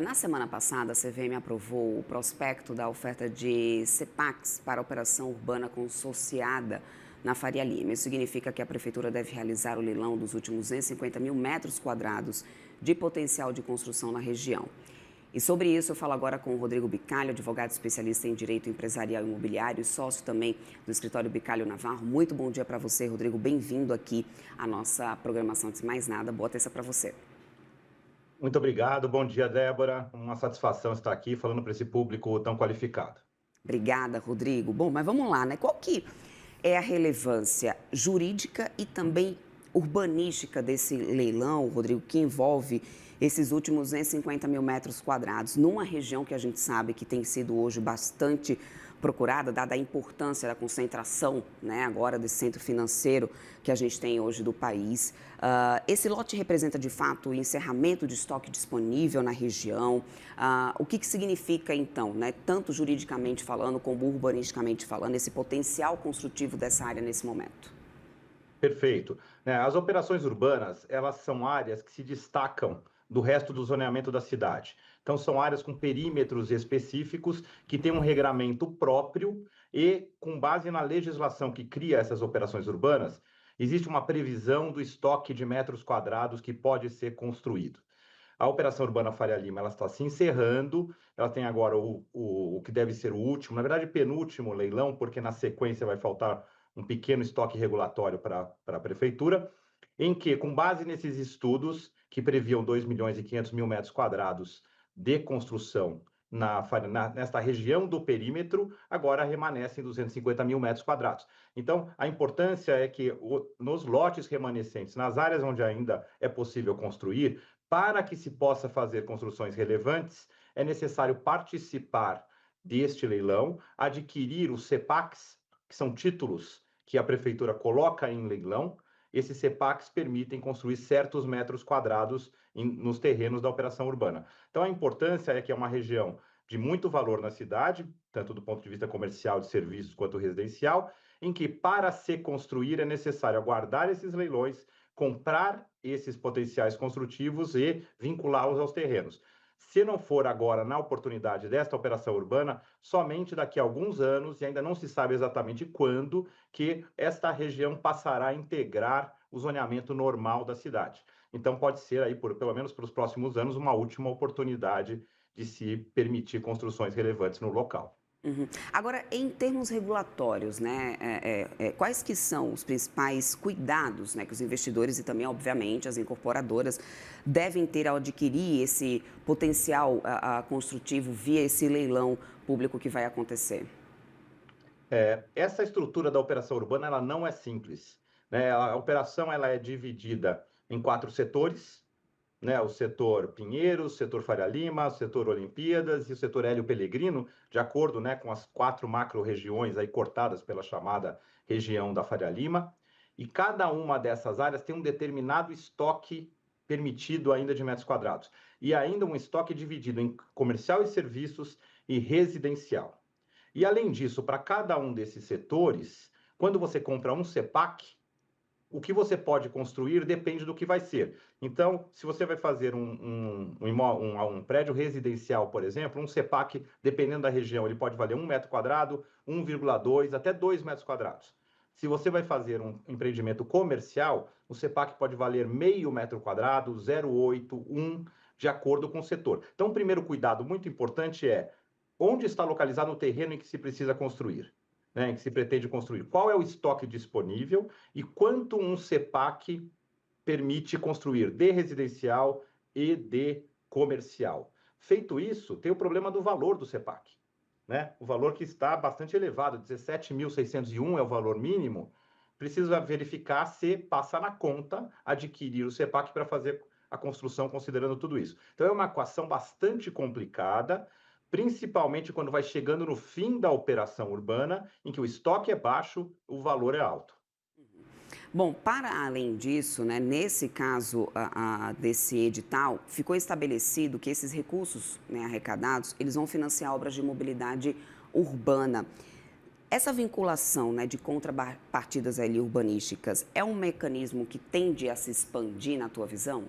Na semana passada, a CVM aprovou o prospecto da oferta de CEPAX para a operação urbana consociada na Faria Lima. Isso significa que a Prefeitura deve realizar o leilão dos últimos 250 mil metros quadrados de potencial de construção na região. E sobre isso eu falo agora com o Rodrigo Bicalho, advogado especialista em Direito Empresarial e Imobiliário e sócio também do escritório Bicalho Navarro. Muito bom dia para você, Rodrigo. Bem-vindo aqui à nossa programação. Antes de mais nada, boa terça para você. Muito obrigado, bom dia, Débora. Uma satisfação estar aqui falando para esse público tão qualificado. Obrigada, Rodrigo. Bom, mas vamos lá, né? Qual que é a relevância jurídica e também urbanística desse leilão, Rodrigo, que envolve esses últimos 250 mil metros quadrados, numa região que a gente sabe que tem sido hoje bastante procurada, dada a importância da concentração, né, agora desse centro financeiro que a gente tem hoje do país. Esse lote representa, de fato, o encerramento de estoque disponível na região. O que significa, então, né, tanto juridicamente falando como urbanisticamente falando, esse potencial construtivo dessa área nesse momento? Perfeito. As operações urbanas, elas são áreas que se destacam do resto do zoneamento da cidade. Então, são áreas com perímetros específicos, que têm um regramento próprio e, com base na legislação que cria essas operações urbanas, existe uma previsão do estoque de metros quadrados que pode ser construído. A Operação Urbana Faria Lima ela está se encerrando, ela tem agora o que deve ser o último, na verdade, penúltimo leilão, porque na sequência vai faltar um pequeno estoque regulatório para a Prefeitura, em que, com base nesses estudos, que previam 2.500.000 metros quadrados de construção nesta região do perímetro, agora remanescem 250 mil metros quadrados. Então, a importância é que nos lotes remanescentes, nas áreas onde ainda é possível construir, para que se possa fazer construções relevantes, é necessário participar deste leilão, adquirir os CEPACs, que são títulos que a Prefeitura coloca em leilão. Esses CEPACs permitem construir certos metros quadrados nos terrenos da operação urbana. Então, a importância é que é uma região de muito valor na cidade, tanto do ponto de vista comercial, de serviços, quanto residencial, em que, para se construir, é necessário aguardar esses leilões, comprar esses potenciais construtivos e vinculá-los aos terrenos. Se não for agora, na oportunidade desta operação urbana, somente daqui a alguns anos, e ainda não se sabe exatamente quando, que esta região passará a integrar o zoneamento normal da cidade. Então, pode ser aí, pelo menos para os próximos anos, uma última oportunidade de se permitir construções relevantes no local. Uhum. Agora, em termos regulatórios, né, quais que são os principais cuidados, né, que os investidores e também, obviamente, as incorporadoras devem ter ao adquirir esse potencial construtivo via esse leilão público que vai acontecer? Essa estrutura da operação urbana ela não é simples, né? A operação ela é dividida em 4 setores, né? O setor Pinheiros, o setor Faria Lima, o setor Olimpíadas e o setor Hélio Pellegrino, de acordo, né, com as 4 macro-regiões aí cortadas pela chamada região da Faria Lima. E cada uma dessas áreas tem um determinado estoque permitido ainda de metros quadrados. E ainda um estoque dividido em comercial e serviços e residencial. E, além disso, para cada um desses setores, quando você compra um CEPAC, o que você pode construir depende do que vai ser. Então, se você vai fazer um prédio residencial, por exemplo, um CEPAC, dependendo da região, ele pode valer 1 metro quadrado, 1,2, até 2 metros quadrados. Se você vai fazer um empreendimento comercial, o CEPAC pode valer meio metro quadrado, 0,8, 1, de acordo com o setor. Então, o primeiro cuidado muito importante é onde está localizado o terreno em que se precisa construir, né, em que se pretende construir. Qual é o estoque disponível e quanto um CEPAC permite construir de residencial e de comercial. Feito isso, tem o problema do valor do CEPAC, né? O valor que está bastante elevado, 17.601 é o valor mínimo. Precisa verificar se passa na conta adquirir o CEPAC para fazer a construção considerando tudo isso. Então é uma equação bastante complicada, principalmente quando vai chegando no fim da operação urbana, em que o estoque é baixo, o valor é alto. Bom, para além disso, né, nesse caso desse edital, ficou estabelecido que esses recursos, né, arrecadados, eles vão financiar obras de mobilidade urbana. Essa vinculação, né, de contrapartidas ali urbanísticas é um mecanismo que tende a se expandir na tua visão?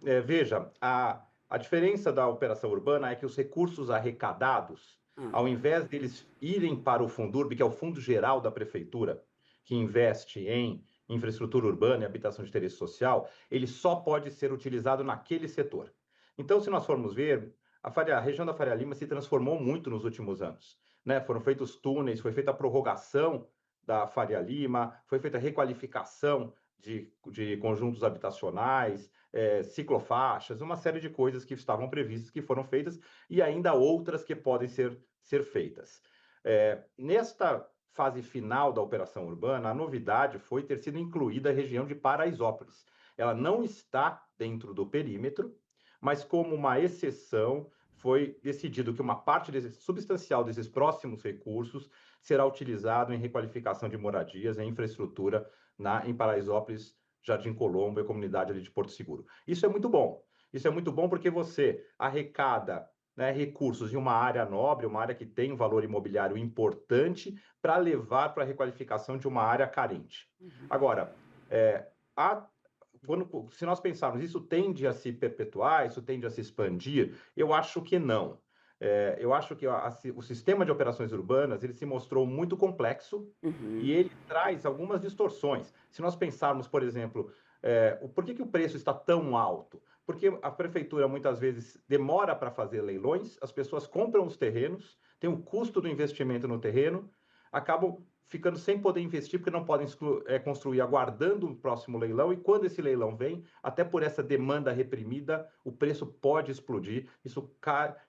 Veja, a A diferença da operação urbana é que os recursos arrecadados, Ah, ao invés deles irem para o Fundurb, que é o Fundo Geral da Prefeitura, que investe em infraestrutura urbana e habitação de interesse social, ele só pode ser utilizado naquele setor. Então, se nós formos ver, a região da Faria Lima se transformou muito nos últimos anos, né? Foram feitos túneis, foi feita a prorrogação da Faria Lima, foi feita a requalificação de conjuntos habitacionais, ciclofaixas, uma série de coisas que estavam previstas, que foram feitas, e ainda outras que podem ser feitas. Nesta fase final da operação urbana, a novidade foi ter sido incluída a região de Paraisópolis. Ela não está dentro do perímetro, mas como uma exceção, foi decidido que uma parte substancial desses próximos recursos será utilizado em requalificação de moradias, em infraestrutura em Paraisópolis, Jardim Colombo e a comunidade ali de Porto Seguro. Isso é muito bom. Isso é muito bom porque você arrecada, né, recursos em uma área nobre, uma área que tem um valor imobiliário importante, para levar para a requalificação de uma área carente. Agora, se nós pensarmos isso tende a se perpetuar, isso tende a se expandir, eu acho que não. Eu acho que o sistema de operações urbanas ele se mostrou muito complexo e ele traz algumas distorções. Se nós pensarmos, por exemplo, por que o preço está tão alto? Porque a prefeitura muitas vezes demora para fazer leilões, as pessoas compram os terrenos, tem o custo do investimento no terreno, acabam ficando sem poder investir porque não podem construir aguardando o próximo leilão, e quando esse leilão vem, até por essa demanda reprimida, o preço pode explodir. Isso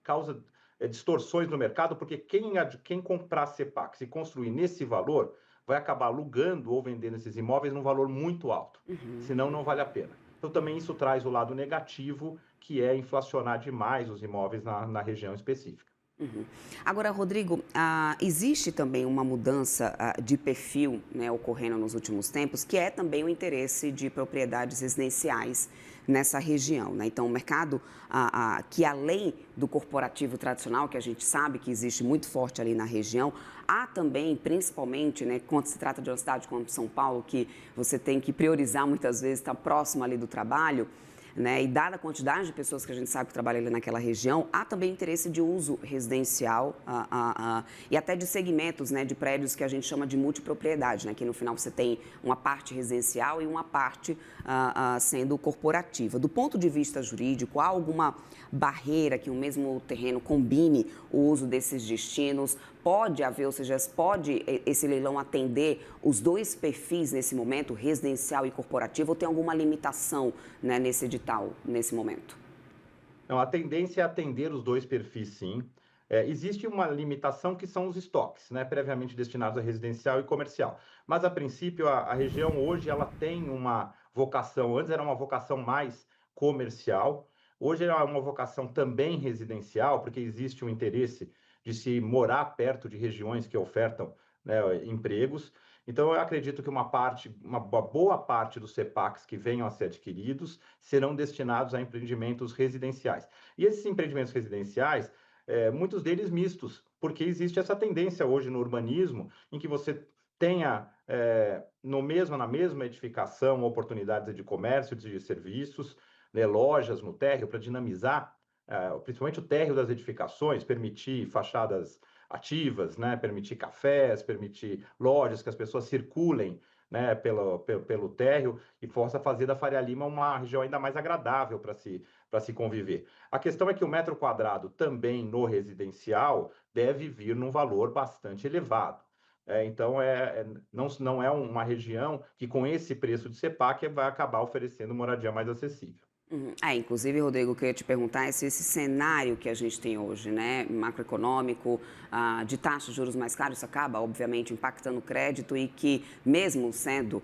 causa distorções no mercado, porque quem comprar CEPAX e construir nesse valor vai acabar alugando ou vendendo esses imóveis num valor muito alto, senão não vale a pena. Então também isso traz o lado negativo, que é inflacionar demais os imóveis na região específica. Agora, Rodrigo, existe também uma mudança de perfil, né, ocorrendo nos últimos tempos, que é também o interesse de propriedades residenciais nessa região, né? Então, o mercado que além do corporativo tradicional, que a gente sabe que existe muito forte ali na região, há também, principalmente, né, quando se trata de uma cidade como São Paulo, que você tem que priorizar muitas vezes, estar próximo ali do trabalho, né? E dada a quantidade de pessoas que a gente sabe que trabalham ali naquela região, há também interesse de uso residencial e até de segmentos, né, de prédios que a gente chama de multipropriedade, né? Que no final você tem uma parte residencial e uma parte sendo corporativa. Do ponto de vista jurídico, há alguma barreira que o mesmo terreno combine o uso desses destinos? Pode haver, ou seja, pode esse leilão atender os dois perfis nesse momento, residencial e corporativo, ou tem alguma limitação, né, nesse edital, nesse momento? Não, a tendência é atender os dois perfis, sim. Existe uma limitação que são os estoques, né, previamente destinados a residencial e comercial. Mas, a princípio, a região hoje ela tem uma vocação, antes era uma vocação mais comercial, hoje é uma vocação também residencial, porque existe um interesse de se morar perto de regiões que ofertam, né, empregos. Então, eu acredito que uma boa parte dos CEPACs que venham a ser adquiridos serão destinados a empreendimentos residenciais. E esses empreendimentos residenciais, muitos deles mistos, porque existe essa tendência hoje no urbanismo em que você tenha na mesma edificação oportunidades de comércio, de serviços, né, lojas no térreo para dinamizar principalmente o térreo das edificações, permitir fachadas ativas, né, permitir cafés, permitir lojas que as pessoas circulem, né, pelo térreo e possa fazer da Faria Lima uma região ainda mais agradável para se conviver. A questão é que o metro quadrado também no residencial deve vir num valor bastante elevado. Então, não é uma região que com esse preço de CEPAC vai acabar oferecendo moradia mais acessível. Inclusive, Rodrigo, o que eu ia te perguntar é se esse cenário que a gente tem hoje, né, macroeconômico, de taxas de juros mais caros, isso acaba, obviamente, impactando o crédito e que, mesmo sendo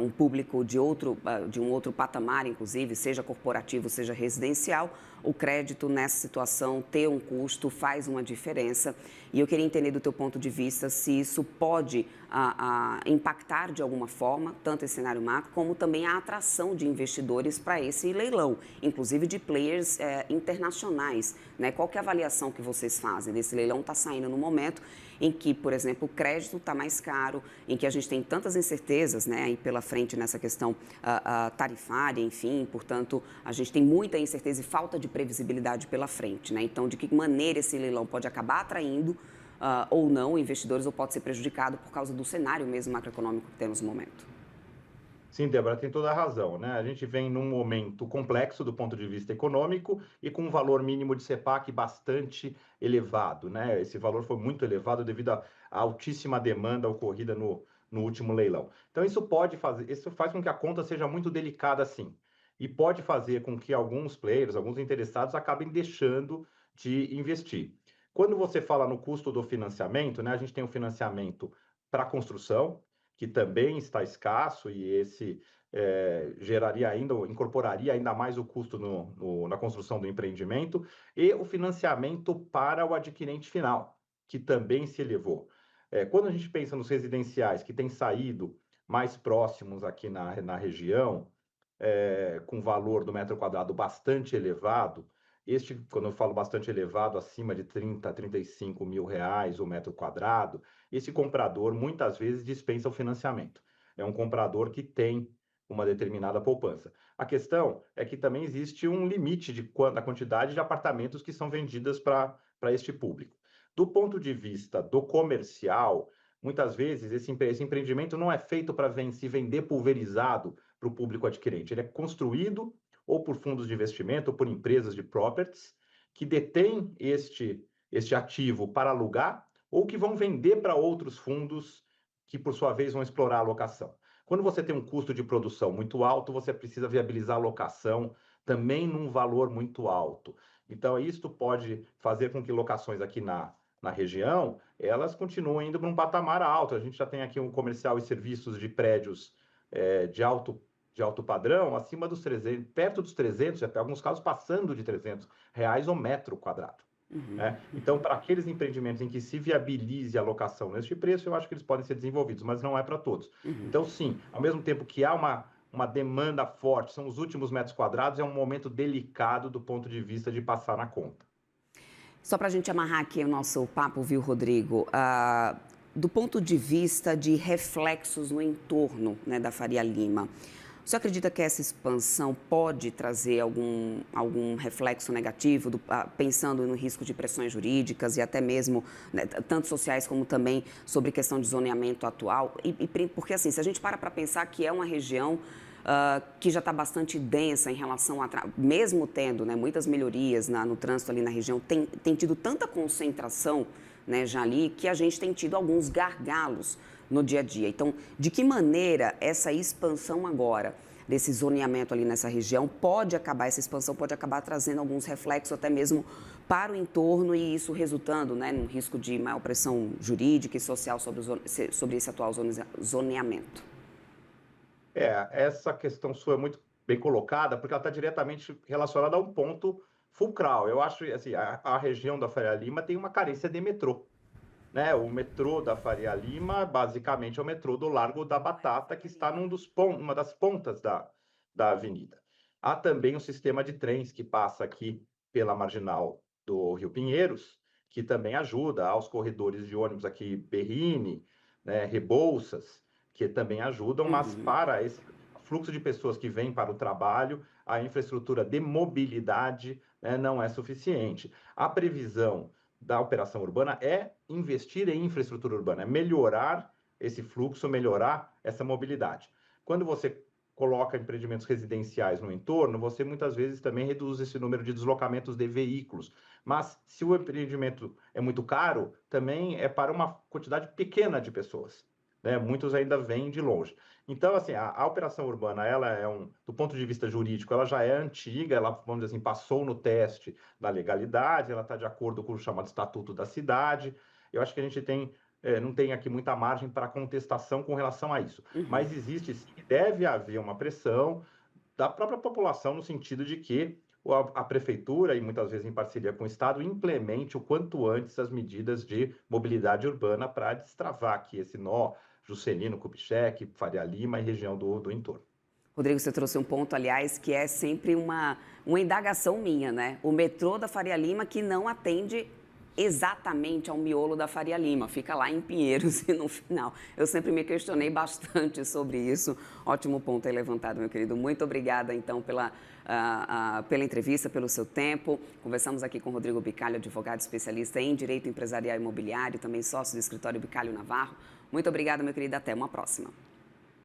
um público de um outro patamar, inclusive, seja corporativo, seja residencial, o crédito nessa situação ter um custo faz uma diferença. E eu queria entender do teu ponto de vista se isso pode impactar de alguma forma, tanto esse cenário macro, como também a atração de investidores para esse leilão, inclusive de players internacionais, né? Qual que é a avaliação que vocês fazem desse leilão? Está saindo no momento em que, por exemplo, o crédito está mais caro, em que a gente tem tantas incertezas, incertezas, né, aí pela frente nessa questão tarifária, enfim, portanto, a gente tem muita incerteza e falta de previsibilidade pela frente, né? Então, de que maneira esse leilão pode acabar atraindo ou não investidores ou pode ser prejudicado por causa do cenário mesmo macroeconômico que temos no momento? Sim, Débora, tem toda a razão, né? A gente vem num momento complexo do ponto de vista econômico e com um valor mínimo de CEPAC bastante elevado, né? Esse valor foi muito elevado devido à altíssima demanda ocorrida no último leilão. Então, isso faz com que a conta seja muito delicada, sim, e pode fazer com que alguns players, alguns interessados, acabem deixando de investir. Quando você fala no custo do financiamento, né? A gente tem um financiamento para construção, que também está escasso e esse incorporaria ainda mais o custo na construção do empreendimento, e o financiamento para o adquirente final, que também se elevou. Quando a gente pensa nos residenciais que têm saído mais próximos aqui na região, com valor do metro quadrado bastante elevado, quando eu falo bastante elevado, acima de 30, 35 mil reais o metro quadrado, esse comprador muitas vezes dispensa o financiamento. É um comprador que tem uma determinada poupança. A questão é que também existe um limite da quantidade de apartamentos que são vendidos para este público. Do ponto de vista do comercial, muitas vezes esse empreendimento não é feito para se vender pulverizado para o público adquirente. Ele é construído ou por fundos de investimento ou por empresas de properties que detêm este ativo para alugar ou que vão vender para outros fundos que, por sua vez, vão explorar a locação. Quando você tem um custo de produção muito alto, você precisa viabilizar a locação também num valor muito alto. Então, isto pode fazer com que locações aqui na região, elas continuem indo para um patamar alto. A gente já tem aqui um comercial e serviços de prédios de alto padrão, acima dos 300, perto dos 300, até alguns casos passando de R$ 300 o metro quadrado. Né? Então, para aqueles empreendimentos em que se viabilize a locação neste preço, eu acho que eles podem ser desenvolvidos, mas não é para todos. Então, sim, ao mesmo tempo que há uma demanda forte, são os últimos metros quadrados, é um momento delicado do ponto de vista de passar na conta. Só para a gente amarrar aqui o nosso papo, viu, Rodrigo? Do ponto de vista de reflexos no entorno, né, da Faria Lima, você acredita que essa expansão pode trazer algum reflexo negativo, pensando no risco de pressões jurídicas e até mesmo, né, tanto sociais como também sobre questão de zoneamento atual? Porque, assim, se a gente para pensar que é uma região que já está bastante densa em relação a... Mesmo tendo, né, muitas melhorias no trânsito ali na região, tem tido tanta concentração, né, já ali, que a gente tem tido alguns gargalos no dia a dia. Então, de que maneira essa expansão agora, desse zoneamento ali nessa região, essa expansão pode acabar trazendo alguns reflexos até mesmo para o entorno e isso resultando, né, num risco de maior pressão jurídica e social sobre esse atual zoneamento? Essa questão sua é muito bem colocada, porque ela está diretamente relacionada a um ponto fulcral. Eu acho que assim, a região da Faria Lima tem uma carência de metrô. Né? O metrô da Faria Lima, basicamente, é o metrô do Largo da Batata, que está numa das pontas da avenida. Há também um sistema de trens que passa aqui pela marginal do Rio Pinheiros, que também ajuda aos corredores de ônibus aqui, Berrini, né, Rebouças, que também ajudam, mas para esse fluxo de pessoas que vêm para o trabalho, a infraestrutura de mobilidade, né, não é suficiente. A previsão da operação urbana é investir em infraestrutura urbana, é melhorar esse fluxo, melhorar essa mobilidade. Quando você coloca empreendimentos residenciais no entorno, você muitas vezes também reduz esse número de deslocamentos de veículos. Mas se o empreendimento é muito caro, também é para uma quantidade pequena de pessoas. Né? Muitos ainda vêm de longe. Então, assim, a operação urbana, do ponto de vista jurídico, ela já é antiga, ela, vamos dizer assim, passou no teste da legalidade, ela está de acordo com o chamado Estatuto da Cidade. Eu acho que a gente não tem aqui muita margem para contestação com relação a isso. Mas existe, sim, deve haver uma pressão da própria população no sentido de que a prefeitura, e muitas vezes em parceria com o Estado, implemente o quanto antes as medidas de mobilidade urbana para destravar aqui esse nó Juscelino Kubitschek, Faria Lima e região do entorno. Rodrigo, você trouxe um ponto, aliás, que é sempre uma indagação minha, né? O metrô da Faria Lima que não atende exatamente ao miolo da Faria Lima, fica lá em Pinheiros e no final. Eu sempre me questionei bastante sobre isso. Ótimo ponto aí levantado, meu querido. Muito obrigada, então, pela entrevista, pelo seu tempo. Conversamos aqui com o Rodrigo Bicalho, advogado especialista em Direito Empresarial e Imobiliário, também sócio do escritório Bicalho Navarro. Muito obrigada, meu querido. Até uma próxima.